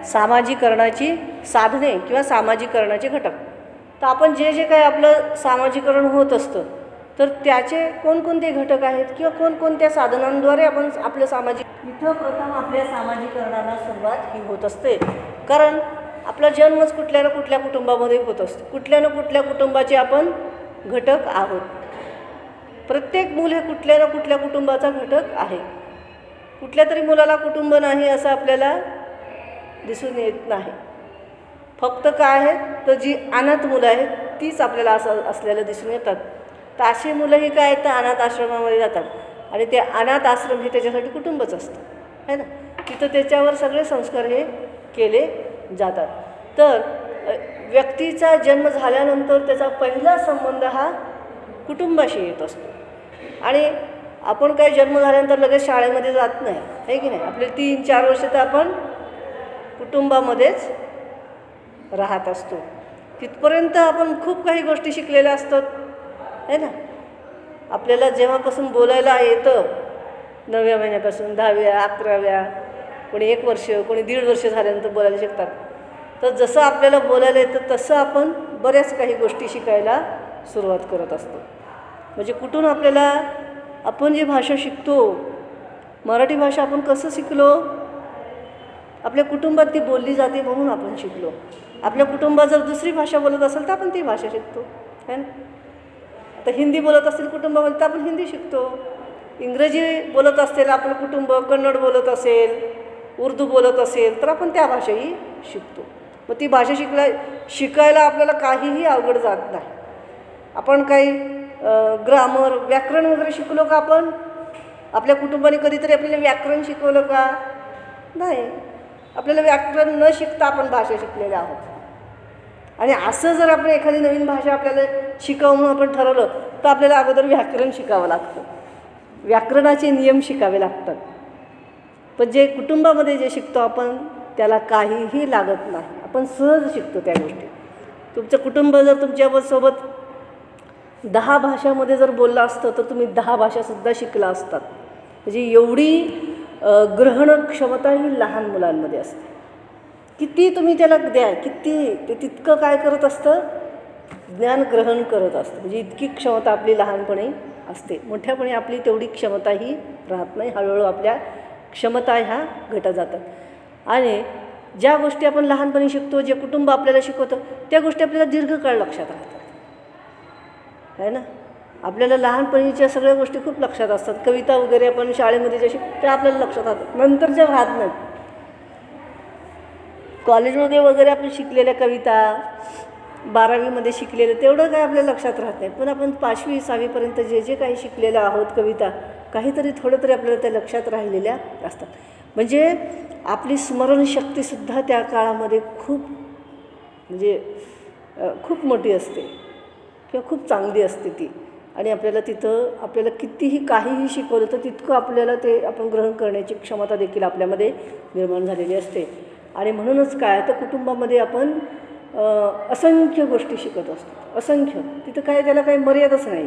सामाजिकरणाची साधने किंवा सामाजिकरणाचे घटक. तर आपण जे जे काही आपलं सामाजिकरण होत असतं तर त्याचे कोणकोणते घटक आहेत किंवा कोणकोणत्या साधनांद्वारे आपण आपलं सामाजिक, इथं प्रथम आपल्या सामाजिकरणाला सुरुवात ही होत असते. कारण आपला जन्मच कुठल्या ना कुठल्या कुटुंबामध्ये होत असतो. कुठल्या ना कुठल्या कुटुंबाचे आपण घटक आहोत. प्रत्येक मूल हे कुठल्या ना कुठल्या कुटुंबाचा घटक आहे. कुठल्या तरी मुलाला कुटुंब नाही असं आपल्याला दिसून येत नाही. फक्त काय आहे तर जी अनाथ मुलं आहेत तीच आपल्याला असलेलं दिसून येतात. तर अशी मुलंही काय तर अनाथ आश्रमामध्ये जातात आणि ते अनाथ आश्रम हे त्याच्यासाठी कुटुंबच असतं आहे ना. तिथं त्याच्यावर सगळे संस्कार हे केले जातात. तर व्यक्तीचा जन्म झाल्यानंतर त्याचा पहिला संबंध हा कुटुंबाशी येत असतो. आणि आपण काही जन्म झाल्यानंतर लगेच शाळेमध्ये जात नाही आहे की नाही. आपले 3-4 वर्ष तर आपण कुटुंबामध्येच राहत असतो. तिथपर्यंत आपण खूप काही गोष्टी शिकलेल्या असतात आहे ना. आपल्याला जेव्हापासून बोलायला येतं 9व्या महिन्यापासून 10व्या 11व्या, कोणी 1 वर्ष कोणी 1.5 वर्ष झाल्यानंतर बोलायला शिकतात. तर जसं आपल्याला बोलायला येतं तसं आपण बऱ्याच काही गोष्टी शिकायला सुरुवात करत असतो. म्हणजे कुठून आपल्याला आपण जी भाषा शिकतो, मराठी भाषा आपण कसं शिकलो, आपल्या कुटुंबात ती बोलली जाते म्हणून आपण शिकलो. आपल्या कुटुंबात जर दुसरी भाषा बोलत असेल तर आपण ती भाषा शिकतो है ना. आता हिंदी बोलत असेल कुटुंबामध्ये तर आपण हिंदी शिकतो. इंग्रजी बोलत असेल आपलं कुटुंब, कन्नड बोलत असेल, उर्दू बोलत असेल तर आपण त्या भाषाही शिकतो. मग ती भाषा शिकायला आपल्याला काहीही अवघड जात नाही. आपण काही ग्रामर व्याकरण वगैरे शिकलो का? आपण आपल्या कुटुंबाने कधीतरी आपल्याला व्याकरण शिकवलं का? नाही. आपल्याला व्याकरण न शिकता आपण भाषा शिकलेल्या आहोत. आणि असं जर आपण एखादी नवीन भाषा आपल्याला शिकावं म्हणून आपण ठरवलं तर आपल्याला अगोदर व्याकरण शिकावं लागतं. व्याकरणाचे नियम शिकावे लागतात. पण जे कुटुंबामध्ये जे शिकतो आपण त्याला काहीही लागत नाही. आपण सहज शिकतो त्या गोष्टी. तुमचं कुटुंब जर तुमच्यासोबत 10 भाषामध्ये जर बोललं असतं तर तुम्ही 10 भाषासुद्धा शिकला असतात. म्हणजे एवढी ग्रहण क्षमता ही लहान मुलांमध्ये असते. किती तुम्ही त्याला द्या, किती ते तितकं काय करत असतं, ज्ञान ग्रहण करत असतं. म्हणजे इतकी क्षमता आपली लहानपणी असते. मोठ्यापणी आपली तेवढी क्षमताही राहत नाही. हळूहळू आपल्या क्षमता ह्या घटत जातात. आणि ज्या गोष्टी आपण लहानपणी शिकतो, जे कुटुंब आपल्याला शिकवतं त्या गोष्टी आपल्याला दीर्घकाळ लक्षात राहतात आहे ना. आपल्याला लहानपणीच्या सगळ्या गोष्टी खूप लक्षात असतात. कविता वगैरे आपण शाळेमध्ये ज्या त्या आपल्याला लक्षात राहतात, नंतरच्या राहत नाहीत. कॉलेजमध्ये वगैरे आपण शिकलेल्या कविता, 12वीमध्ये शिकलेलं तेवढं काय आपल्या लक्षात राहत नाही. पण आपण 5वी 6वीपर्यंत जे जे काही शिकलेलं आहोत कविता, काहीतरी थोडं तरी आपल्याला त्या लक्षात राहिलेल्या असतात. म्हणजे आपली स्मरणशक्तीसुद्धा त्या काळामध्ये खूप मोठी असते किंवा खूप चांगली असते ती. आणि आपल्याला तिथं आपल्याला कितीही काहीही शिकवलं तर तितकं आपल्याला ते आपण ग्रहण करण्याची क्षमता देखील आपल्यामध्ये निर्माण झालेली असते. आणि म्हणूनच काय तर कुटुंबामध्ये आपण असंख्य गोष्टी शिकत असतो. असंख्य. तिथं काय त्याला काही मर्यादाच नाही.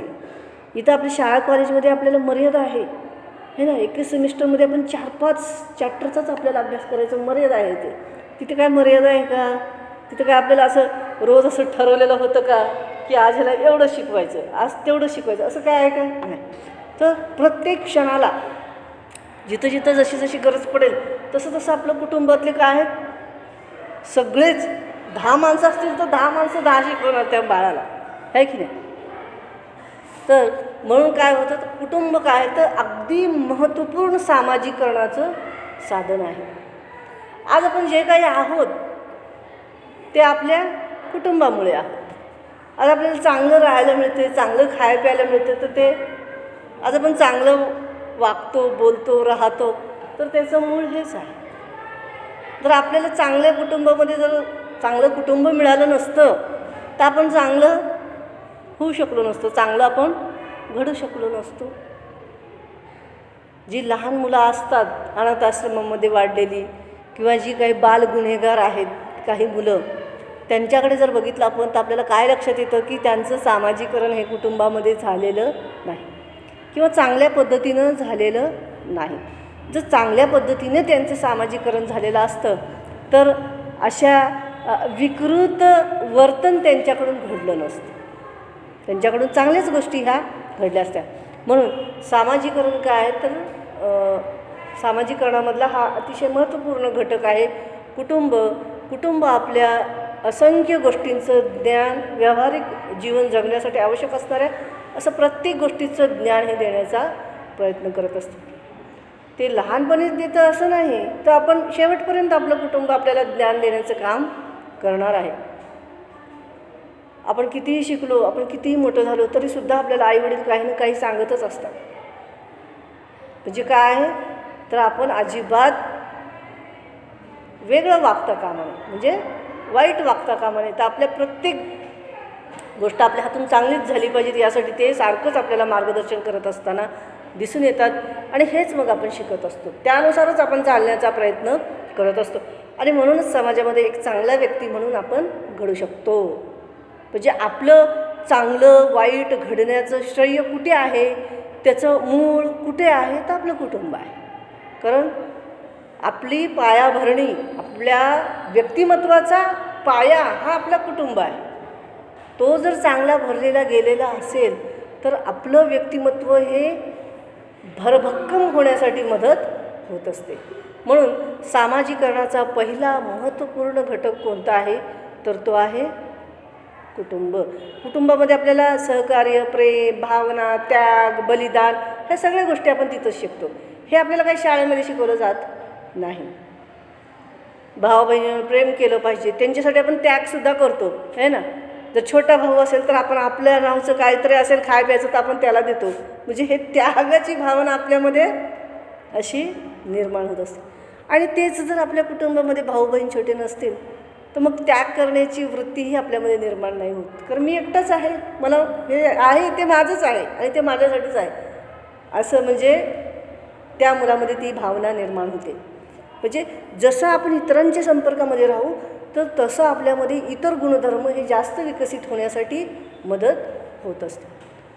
इथं आपल्या शाळा कॉलेजमध्ये आपल्याला मर्यादा आहे है ना. 1 सेमिस्टरमध्ये आपण 4-5 चॅप्टरचाच आपल्याला अभ्यास करायचा मर्यादा आहे. तिथे काय मर्यादा आहे का? तिथं काय आपल्याला असं रोज असं ठरवलेलं होतं का की आज ह्याला एवढं शिकवायचं, आज तेवढं शिकवायचं, असं काय आहे का? नाही. तर प्रत्येक क्षणाला जिथं जिथं जशी जशी गरज पडेल तसं तसं आपलं कुटुंबातले काय आहेत सगळेच 10 माणसं असतील तर 10 माणसं 10 शिकवणार त्या बाळाला आहे की नाही. तर म्हणून काय होतं तर कुटुंब काय तर अगदी महत्त्वपूर्ण सामाजिकरणाचं साधन आहे. आज आपण जे काही आहोत ते आपल्या कुटुंबामुळे आहोत. आज आपल्याला चांगलं राहायला मिळते, चांगलं खायला प्यायला मिळते, तर ते आज आपण चांगलं वागतो, बोलतो, राहतो तर त्याचं मूळ हेच आहे. जर आपल्याला चांगल्या कुटुंबामध्ये जर चांगलं कुटुंब मिळालं नसतं तर आपण चांगलं होऊ शकलो नसतो, चांगलं आपण घडू शकलो नसतो. जी लहान मुलं असतात अनाथ आश्रमामध्ये वाढलेली किंवा जी काही बाल गुन्हेगार आहेत काही मुलं, त्यांच्याकडे जर बघितलं आपण तर आपल्याला काय लक्षात येतं की त्यांचं सामाजिकरण हे कुटुंबामध्ये झालेलं नाही किंवा चांगल्या पद्धतीनं झालेलं नाही. जर चांगल्या पद्धतीने त्यांचं सामाजिकरण झालेलं असतं तर अशा विकृत वर्तन त्यांच्याकडून घडलं नसतं. त्यांच्याकडून चांगल्याच गोष्टी ह्या घडल्या असत्या. म्हणून सामाजिकरण काय आहे तर सामाजिकरणामधला हा अतिशय महत्त्वपूर्ण घटक आहे कुटुंब. कुटुंब आपल्या असंख्य गोष्टींचं ज्ञान, व्यावहारिक जीवन जगण्यासाठी आवश्यक असणाऱ्या असं प्रत्येक गोष्टीचं ज्ञान हे देण्याचा प्रयत्न करत असतं. ते लहानपणीच देतं असं नाही, तर आपण शेवटपर्यंत आपलं कुटुंब आपल्याला ज्ञान देण्याचं काम करणार आहे. आपण कितीही शिकलो, आपण कितीही मोठं झालो, तरीसुद्धा आपल्याला आईवडील काही ना काही सांगतच असतात. म्हणजे काय आहे तर आपण अजिबात वेगळं वागता कामा नये, म्हणजे वाईट वागता कामा नये. तर आपल्या प्रत्येक गोष्ट आपल्या हातून चांगलीच झाली पाहिजे यासाठी ते सारखंच आपल्याला मार्गदर्शन करत असताना दिसून येतात. आणि हेच मग आपण शिकत असतो, त्यानुसारच आपण चालण्याचा प्रयत्न करत असतो. आणि म्हणूनच समाजामध्ये एक चांगला व्यक्ती म्हणून आपण घडू शकतो. म्हणजे आपलं चांगलं वाईट घडण्याचं श्रेय कुठे आहे, त्याचं मूळ कुठे आहे तर आपलं कुटुंब आहे. कारण आपली पायाभरणी, आपल्या व्यक्तिमत्वाचा पाया हा आपला कुटुंब आहे. तो जर चांगला भरलेला गेलेला असेल तर आपलं व्यक्तिमत्व हे भरभक्कम होण्यासाठी मदत होत असते. म्हणून सामाजिकरणाचा पहिला महत्त्वपूर्ण घटक कोणता आहे तर तो आहे कुटुंब. कुटुंबामध्ये आपल्याला सहकार्य, प्रेम, भावना, त्याग, बलिदान ह्या सगळ्या गोष्टी आपण तिथंच शिकतो. हे आपल्याला काही शाळेमध्ये शिकवलं जात नाही. भाऊ बहिणीवर प्रेम केलं पाहिजे, त्यांच्यासाठी आपण त्यागसुद्धा करतो आहे ना. जर छोटा भाऊ असेल तर आपण आपल्या नावचं काहीतरी असेल खाय प्यायचं तर आपण त्याला देतो. म्हणजे हे त्यागाची भावना आपल्यामध्ये अशी निर्माण होत असते. आणि तेच जर आपल्या कुटुंबामध्ये भाऊ बहीण छोटे नसतील तर मग त्याग करण्याची वृत्तीही आपल्यामध्ये निर्माण नाही होत. कारण मी एकटाच आहे, मला हे आहे ते माझंच आहे आणि ते माझ्यासाठीच आहे असं म्हणजे त्या मुलामध्ये ती भावना निर्माण होते. म्हणजे जसं आपण इतरांच्या संपर्कामध्ये राहू तर तसं आपल्यामध्ये इतर गुणधर्म हे जास्त विकसित होण्यासाठी मदत होत असते.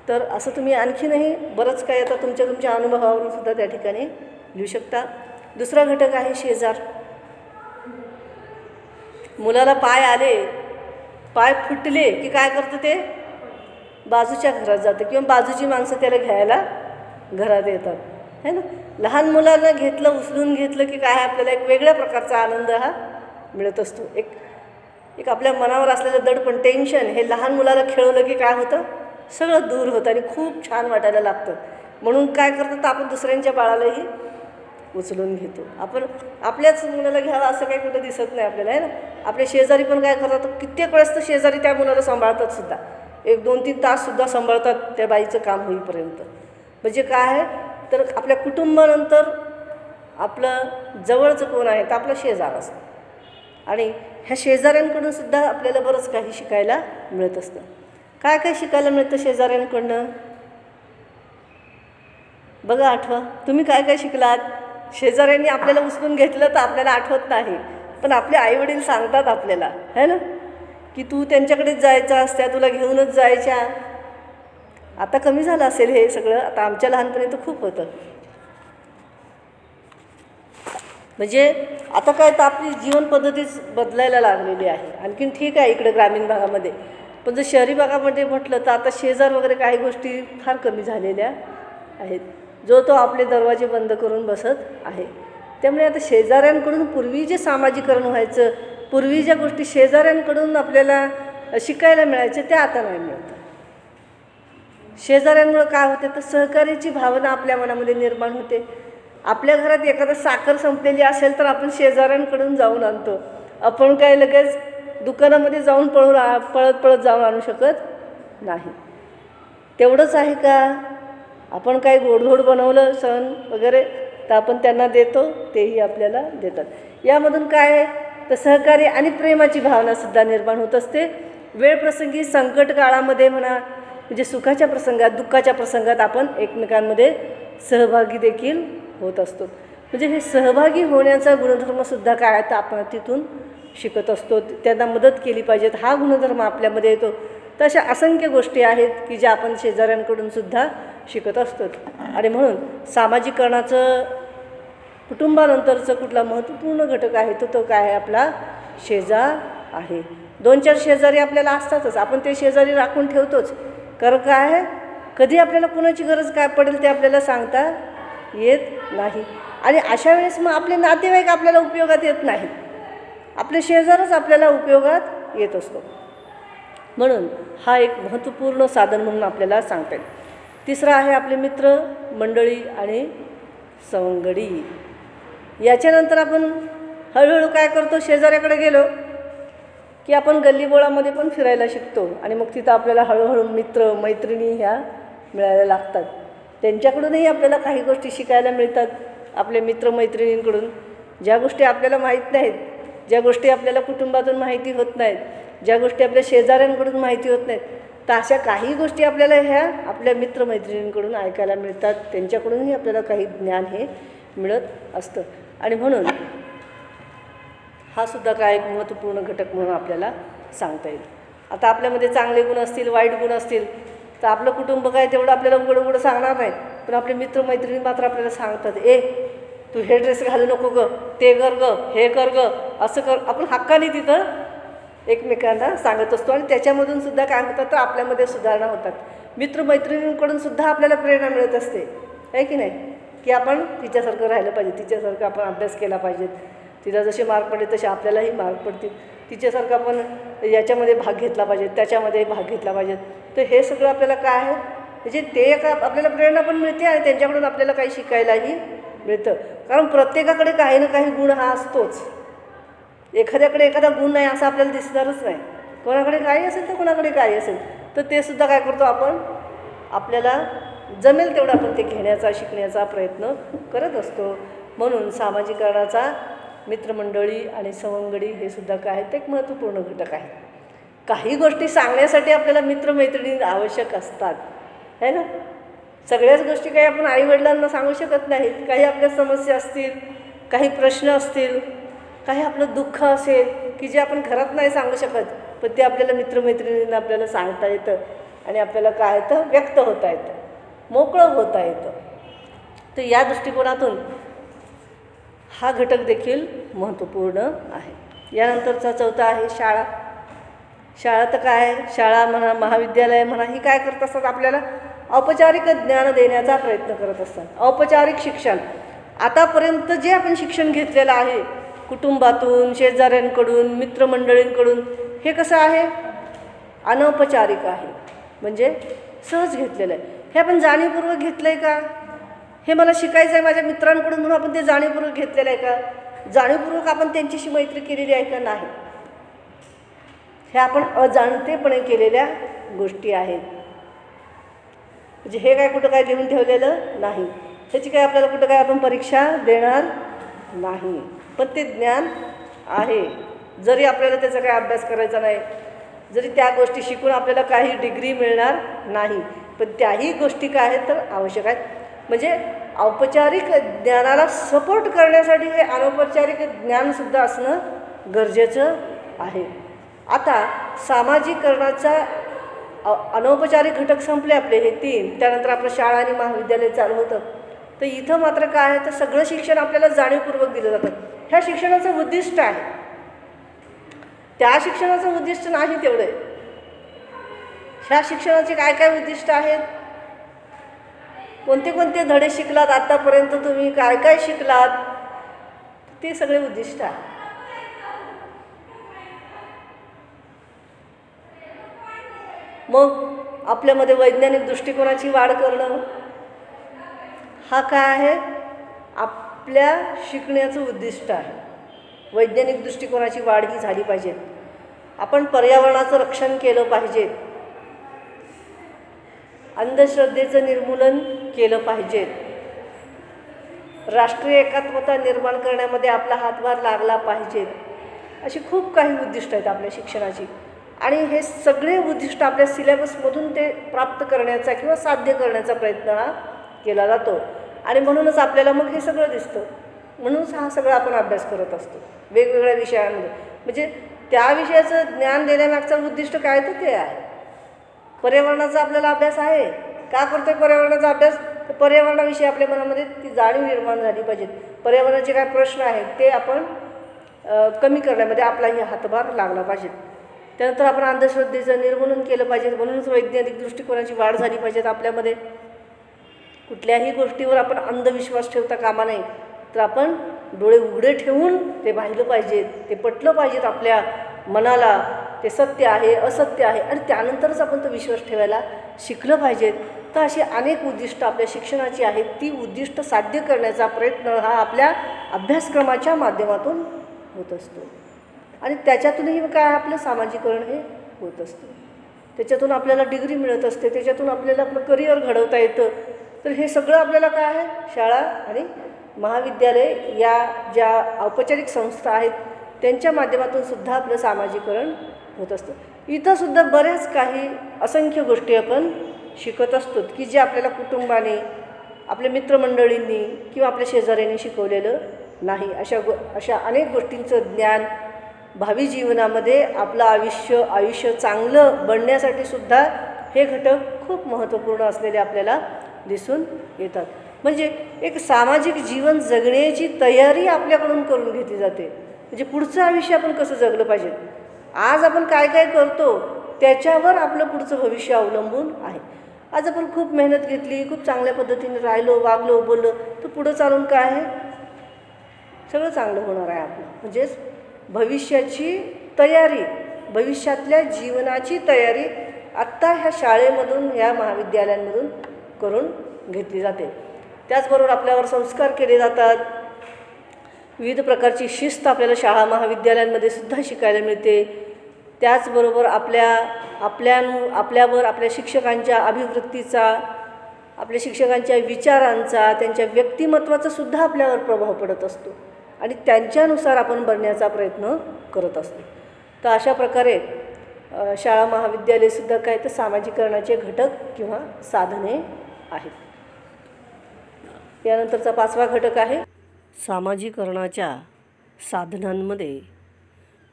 तर असं तुम्ही आणखीनही बरंच काय आता तुमच्या अनुभवावरून सुद्धा त्या ठिकाणी लिहू शकता. दुसरा घटक आहे शेजार. मुलाला पाय आले, पाय फुटले की काय करतं ते बाजूच्या घरात जातं किंवा बाजूची माणसं त्याला घ्यायला घरात येतात है ना. लहान मुलाला घेतलं, उचलून घेतलं की काय आपल्याला एक वेगळ्या प्रकारचा आनंद हा मिळत असतो. एक आपल्या मनावर असलेलं दडपण, टेन्शन हे लहान मुलाला खेळवलं की काय होतं सगळं दूर होतं आणि खूप छान वाटायला लागतं. म्हणून काय करतात आपण दुसऱ्यांच्या बाळालाही उचलून घेतो. आपण आपल्याच मुलाला घ्यावं असं काही कुठं दिसत नाही आपल्याला आहे ना. आपले शेजारी पण काय करतात, कित्येक वेळेस तर शेजारी त्या मुलाला सांभाळतात सुद्धा, 1-2-3 ताससुद्धा सांभाळतात त्या बाईचं काम होईपर्यंत. म्हणजे काय आहे तर आपल्या कुटुंबानंतर आपलं जवळचं कोण आहे तर आपला शेजार असतं. आणि ह्या शेजाऱ्यांकडून सुद्धा आपल्याला बरंच काही शिकायला मिळत असतं. काय काय शिकायला मिळतं शेजाऱ्यांकडनं बघा, आठवा तुम्ही काय काय शिकलात. शेजाऱ्यांनी आपल्याला उचलून घेतलं तर आपल्याला आठवत नाही, पण आपले आईवडील सांगतात आपल्याला है ना की तू त्यांच्याकडेच जायचं असत्या, तुला घेऊनच जायच्या. आता कमी झालं असेल हे सगळं, आता आमच्या लहानपणी तर खूप होतं. म्हणजे आता काय तर आपली जीवनपद्धतीच बदलायला लागलेली आहे. आणखीन ठीक आहे इकडे ग्रामीण भागामध्ये, पण जर शहरी भागामध्ये म्हटलं तर आता शेजार वगैरे काही गोष्टी फार कमी झालेल्या आहेत. जो तो आपले दरवाजे बंद करून बसत आहे. त्यामुळे आता शेजाऱ्यांकडून पूर्वी जे सामाजिकरण व्हायचं, पूर्वी ज्या गोष्टी शेजाऱ्यांकडून आपल्याला शिकायला मिळायच्या त्या आता नाही मिळत. शेजाऱ्यांमुळं काय होते तर सहकार्याची भावना आपल्या मनामध्ये निर्माण होते. आपल्या घरात एखादं साखर संपलेली असेल तर आपण शेजाऱ्यांकडून जाऊन आणतो. आपण काय लगेच दुकानामध्ये जाऊन पळत जाऊन आणू शकत नाही. तेवढंच आहे का आपण काही गोडधोड बनवलं सण वगैरे तर आपण त्यांना देतो, तेही आपल्याला देतात. यामधून काय आहे तर सहकार्य आणि प्रेमाची भावनासुद्धा निर्माण होत असते. वेळप्रसंगी संकट काळामध्ये म्हणा, म्हणजे सुखाच्या प्रसंगात, दुःखाच्या प्रसंगात आपण एकमेकांमध्ये सहभागी देखील होत असतो. म्हणजे हे सहभागी होण्याचा गुणधर्मसुद्धा काय तर आपण तिथून शिकत असतो. त्यांना मदत केली पाहिजेत हा गुणधर्म आपल्यामध्ये येतो. तशा असंख्य गोष्टी आहेत की ज्या आपण शेजाऱ्यांकडून सुद्धा शिकत असतो. आणि म्हणून सामाजिकरणाचं कुटुंबानंतरचा कुठला महत्त्वपूर्ण घटक आहे तो काय आहे? आपला शेजार आहे. 2-4 शेजारी आपल्याला असतातच, आपण ते शेजारी राखून ठेवतोच. कारण काय आहे, कधी आपल्याला कुणाची गरज काय पडेल ते आपल्याला सांगता येत नाही. आणि अशा वेळेस मग आपले नातेवाईक आपल्याला उपयोगात येत नाही, आपले शेजारच आपल्याला उपयोगात येत असतो. म्हणून हा एक महत्त्वपूर्ण साधन म्हणून आपल्याला सांगता येईल. तिसरं आहे आपले मित्र मंडळी आणि सवंगडी. याच्यानंतर आपण हळूहळू काय करतो, शेजाऱ्याकडे गेलो की आपण गल्लीबोळामध्ये पण फिरायला शिकतो आणि मग तिथं आपल्याला हळूहळू मित्र मैत्रिणी ह्या मिळायला लागतात. त्यांच्याकडूनही आपल्याला काही गोष्टी शिकायला मिळतात. आपल्या मित्रमैत्रिणींकडून ज्या गोष्टी आपल्याला माहीत नाहीत, ज्या गोष्टी आपल्याला कुटुंबातून माहिती होत नाहीत, ज्या गोष्टी आपल्या शेजाऱ्यांकडून माहिती होत नाहीत, तर अशा काही गोष्टी आपल्याला ह्या आपल्या मित्रमैत्रिणींकडून ऐकायला मिळतात. त्यांच्याकडूनही आपल्याला काही ज्ञान हे मिळत असतं. आणि म्हणून हा सुद्धा काय एक महत्त्वपूर्ण घटक म्हणून आपल्याला सांगता येईल. आता आपल्यामध्ये चांगले गुण असतील, वाईट गुण असतील, तर आपलं कुटुंब काय तेवढं आपल्याला उघडं सांगणार नाही, पण आपले मित्रमैत्रिणी मात्र आपल्याला सांगतात, तू हे ड्रेस घालू नको गं, ते कर गं, हे कर गं, असं कर. आपण हक्काने तिथं एकमेकांना सांगत असतो आणि त्याच्यामधून सुद्धा काय होतात, तर आपल्यामध्ये सुधारणा होतात. मित्रमैत्रिणींकडून सुद्धा आपल्याला प्रेरणा मिळत असते, आहे की नाही, की आपण तिच्यासारखं राहिलं पाहिजे, तिच्यासारखं आपण अभ्यास केला पाहिजे, तिला जसे मार्क पडले तसे आपल्यालाही मार्क पडतील, तिच्यासारखं आपण याच्यामध्ये भाग घेतला पाहिजे, त्याच्यामध्ये भाग घेतला पाहिजे. तर हे सगळं आपल्याला काय आहे, म्हणजे ते एक आपल्याला प्रेरणा पण मिळते आणि त्यांच्याकडून आपल्याला काही शिकायलाही मिळतं. कारण प्रत्येकाकडे काही ना काही गुण हा असतोच. एखाद्याकडे एखादा गुण नाही असं आपल्याला दिसणारच नाही. कोणाकडे काही असेल तर कोणाकडे काही असेल, तर ते सुद्धा काय करतो आपण, आपल्याला जमेल तेवढा आपण ते घेण्याचा शिकण्याचा प्रयत्न करत असतो. म्हणून सामाजिकरणाचा मित्रमंडळी आणि सवंगडी हे सुद्धा काय आहे, ते एक महत्त्वपूर्ण घटक आहे. काही गोष्टी सांगण्यासाठी आपल्याला मित्रमैत्रिणी आवश्यक असतात, है ना. सगळ्याच गोष्टी काही आपण आईवडिलांना सांगू शकत नाहीत. काही आपल्या समस्या असतील, काही प्रश्न असतील, काही आपलं दुःख असेल की जे आपण घरात नाही सांगू शकत, पण ते आपल्याला मित्रमैत्रिणींना आपल्याला सांगता येतं आणि आपल्याला काय येतं, व्यक्त होता येतं, मोकळं होता येतं. तर या दृष्टिकोनातून हा घटक देखील महत्त्वपूर्ण आहे. यानंतरचा चौथा आहे शाळा. शाळा तर काय आहे, शाळा म्हणा, महाविद्यालय म्हणा, ही काय करत असतात, आपल्याला औपचारिक ज्ञान देण्याचा प्रयत्न करत असतात. औपचारिक शिक्षण, आतापर्यंत जे आपण शिक्षण घेतलेलं आहे कुटुंबातून, शेजाऱ्यांकडून, मित्रमंडळींकडून, हे कसं आहे, अनौपचारिक आहे, म्हणजे सहज घेतलेलं आहे. हे आपण जाणीवपूर्वक घेतलं आहे का, हे मला शिकायचं आहे माझ्या मित्रांकडून म्हणून आपण ते जाणीवपूर्वक घेतलेलं आहे का, जाणीवपूर्वक आपण त्यांच्याशी मैत्री केलेली आहे का, नाही. हे आपण अजाणतेपणे केलेल्या गोष्टी आहेत. म्हणजे हे काय कुठं काय लिहून ठेवलेलं नाही, ह्याची काय आपल्याला कुठं काय आपण परीक्षा देणार नाही, पण ते ज्ञान आहे. जरी आपल्याला त्याचा काय अभ्यास करायचा नाही, जरी त्या गोष्टी शिकून आपल्याला काही डिग्री मिळणार नाही, पण त्याही गोष्टी काय आहेत तर आवश्यक आहेत. म्हणजे औपचारिक ज्ञानाला सपोर्ट करण्यासाठी हे अनौपचारिक ज्ञानसुद्धा असणं गरजेचं आहे. आता सामाजिकरणाचा अनौपचारिक घटक संपले आपले हे 3, त्यानंतर आपलं शाळा आणि महाविद्यालय चालू होतं. तर इथं मात्र काय आहे, तर सगळं शिक्षण आपल्याला जाणीवपूर्वक दिलं जातं. ह्या शिक्षणाचं उद्दिष्ट आहे, त्या शिक्षणाचं उद्दिष्ट नाही तेवढे. ह्या शिक्षणाचे काय काय उद्दिष्ट आहेत, कोणते कोणते धडे शिकलात आत्तापर्यंत, तुम्ही काय काय शिकलात, ते सगळे उद्दिष्ट आहे. मग आपल्यामध्ये वैज्ञानिक दृष्टिकोनाची वाढ करणं, हा काय आहे, आपल्या शिकण्याचं उद्दिष्ट आहे. वैज्ञानिक दृष्टिकोनाची वाढ ही झाली पाहिजे. आपण पर्यावरणाचं रक्षण केलं पाहिजे, अंधश्रद्धेचं निर्मूलन केलं पाहिजे, राष्ट्रीय एकात्मता निर्माण करण्यामध्ये आपला हातभार लागला पाहिजे. अशी खूप काही उद्दिष्ट आहेत आपल्या शिक्षणाची आणि हे सगळे उद्दिष्ट आपल्या सिलेबसमधून ते प्राप्त करण्याचा किंवा साध्य करण्याचा प्रयत्न हा केला जातो आणि म्हणूनच आपल्याला मग हे सगळं दिसतं. म्हणूनच हा सगळा आपण अभ्यास करत असतो वेगवेगळ्या विषयांमध्ये. म्हणजे त्या विषयाचं ज्ञान देण्यामागचं उद्दिष्ट काय तर ते आहे. पर्यावरणाचा आपल्याला अभ्यास आहे, का करतो आहे पर्यावरणाचा अभ्यास, तर पर्यावरणाविषयी आपल्या मनामध्ये ती जाणीव निर्माण झाली पाहिजे. पर्यावरणाचे काय प्रश्न आहेत ते आपण कमी करण्यामध्ये आपलाही हातभार लागला पाहिजे. त्यानंतर आपण अंधश्रद्धेचं निर्मूलन केलं पाहिजे. म्हणूनच वैज्ञानिक दृष्टिकोनाची वाढ झाली पाहिजेत आपल्यामध्ये. कुठल्याही गोष्टीवर आपण अंधविश्वास ठेवता कामा नये. तर आपण डोळे उघडे ठेवून ते पाहिलं पाहिजेत, ते पटलं पाहिजेत आपल्या मनाला, ते सत्य आहे असत्य आहे, आणि त्यानंतरच आपण तो विश्वास ठेवायला शिकलं पाहिजेत. तर अशी अनेक उद्दिष्ट आपल्या शिक्षणाची आहेत. ती उद्दिष्ट साध्य करण्याचा प्रयत्न हा आपल्या अभ्यासक्रमाच्या माध्यमातून होत असतो. आणि त्याच्यातूनही काय आपलं सामाजिकरण हे होत असतं. त्याच्यातून आपल्याला डिग्री मिळत असते, त्याच्यातून आपल्याला आपलं करिअर घडवता येतं. तर हे सगळं आपल्याला काय आहे, शाळा आणि महाविद्यालय या ज्या औपचारिक संस्था आहेत त्यांच्या माध्यमातून सुद्धा आपलं सामाजिकरण होत असतं. इथंसुद्धा बऱ्याच काही असंख्य गोष्टी आपण शिकत असतो की जे आपल्याला कुटुंबाने, आपल्या मित्रमंडळींनी किंवा आपल्या शेजाऱ्यांनी शिकवलेलं नाही. अशा अनेक गोष्टींचं ज्ञान भावी जीवनामध्ये आपलं आयुष्य चांगलं बनण्यासाठी सुद्धा हे घटक खूप महत्त्वपूर्ण असलेले आपल्याला दिसून येतात. म्हणजे एक सामाजिक जीवन जगण्याची तयारी आपल्याकडून करून घेतली जाते. म्हणजे पुढचं आयुष्य आपण कसं जगलं पाहिजे, आज आपण काय काय करतो त्याच्यावर आपलं पुढचं भविष्य अवलंबून आहे. आज आपण खूप मेहनत घेतली, खूप चांगल्या पद्धतीने राहिलो, वागलो, बोललो, तर पुढं चालून काय आहे, सगळं चांगलं होणार आहे आपलं. म्हणजेच भविष्याची तयारी, भविष्यातल्या जीवनाची तयारी आत्ता ह्या शाळेमधून, ह्या महाविद्यालयांमधून करून घेतली जाते. त्याचबरोबर आपल्यावर संस्कार केले जातात. विविध प्रकारची शिस्त आपल्याला शाळा महाविद्यालयांमध्ये सुद्धा शिकायला मिळते. त्याचबरोबर आपल्यावर आपल्या शिक्षकांच्या अभिवृत्तीचा, आपल्या शिक्षकांच्या विचारांचा, त्यांच्या व्यक्तिमत्त्वाचा सुद्धा आपल्यावर प्रभाव पडत असतो आणि त्यांच्यानुसार आपण बनण्याचा प्रयत्न करत असतो. तर अशा प्रकारे शाळा महाविद्यालयसुद्धा काय तर सामाजिकरणाचे घटक किंवा साधने आहेत. यानंतरचा 5वा घटक आहे सामाजिकरणाच्या साधनांमध्ये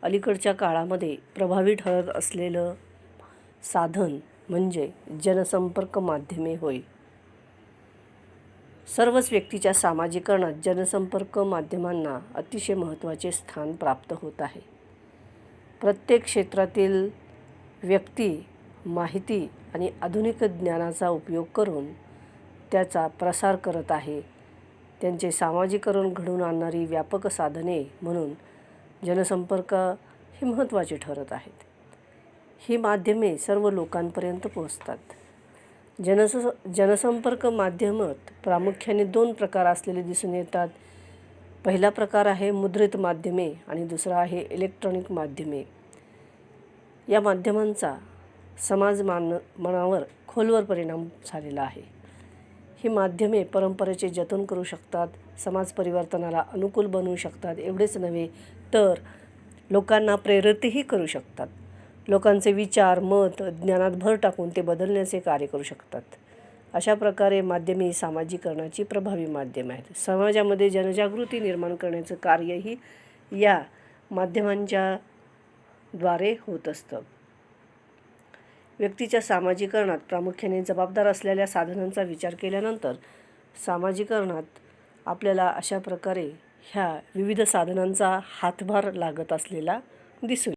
अलीकडच्या काळामध्ये प्रभावी ठरत असलेलं साधन म्हणजे जनसंपर्क माध्यमे होय. सर्वच व्यक्तीच्या सामाजिकरणात जनसंपर्क माध्यमांना अतिशय महत्त्वाचे स्थान प्राप्त होत आहे. प्रत्येक क्षेत्रातील व्यक्ती माहिती आणि आधुनिक ज्ञानाचा उपयोग करून त्याचा प्रसार करत आहे. त्यांचे सामाजिकरण घडवून आणणारी व्यापक साधने म्हणून जनसंपर्क ही महत्त्वाची ठरत आहेत. ही माध्यमे सर्व लोकांपर्यंत पोहोचतात. जनसंपर्क माध्यमात प्रामुख्याने 2 प्रकार असलेले दिसून येतात. पहिला प्रकार आहे मुद्रित माध्यमे आणि दुसरा आहे इलेक्ट्रॉनिक माध्यमे. या माध्यमांचा मनावर खोलवर परिणाम झालेला आहे. ही माध्यमे परंपरेचे जतन करू शकतात, समाज परिवर्तनाला अनुकूल बनवू शकतात. एवढेच नव्हे तर लोकांना प्रेरितही करू शकतात. लोकांचे विचार, मत, ज्ञानात भर टाकून ते बदलण्याचे कार्य करू शकतात. अशा प्रकारे माध्यमे ही सामाजिकरणाची प्रभावी माध्यमे आहेत. समाजामध्ये जनजागृती निर्माण करण्याचं कार्यही या माध्यमांच्या द्वारे होत असतं. व्यक्तीच्या सामाजिकरणात प्रामुख्याने जबाबदार असलेल्या साधनांचा विचार केल्यानंतर सामाजिकरणात आपल्याला अशा प्रकारे ह्या विविध साधनांचा हातभार लागत असलेला दिसून